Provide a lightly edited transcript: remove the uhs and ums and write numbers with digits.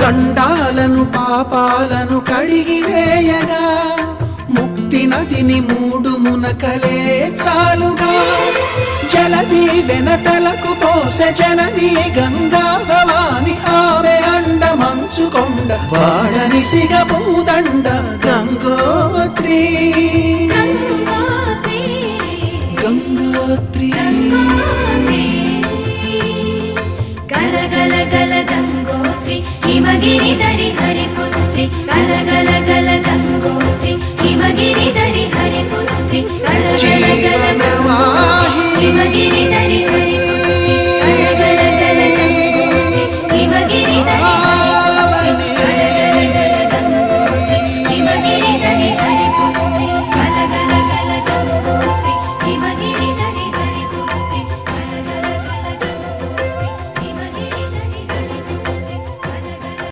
గండాలను పాపాలను కడిగివేయగా ముక్తి నదిని మూడు మునకలే చాలుగా జలది వెనతలకు పోసె జనని గంగా భవాని ఆమె అండ మంచుకొండ వాడని సిగ పూదండ గంగోత్రి గంగోత్రి గల గల గల గంగోత్రి హిమగిరి ధరి హరిపుత్రి గల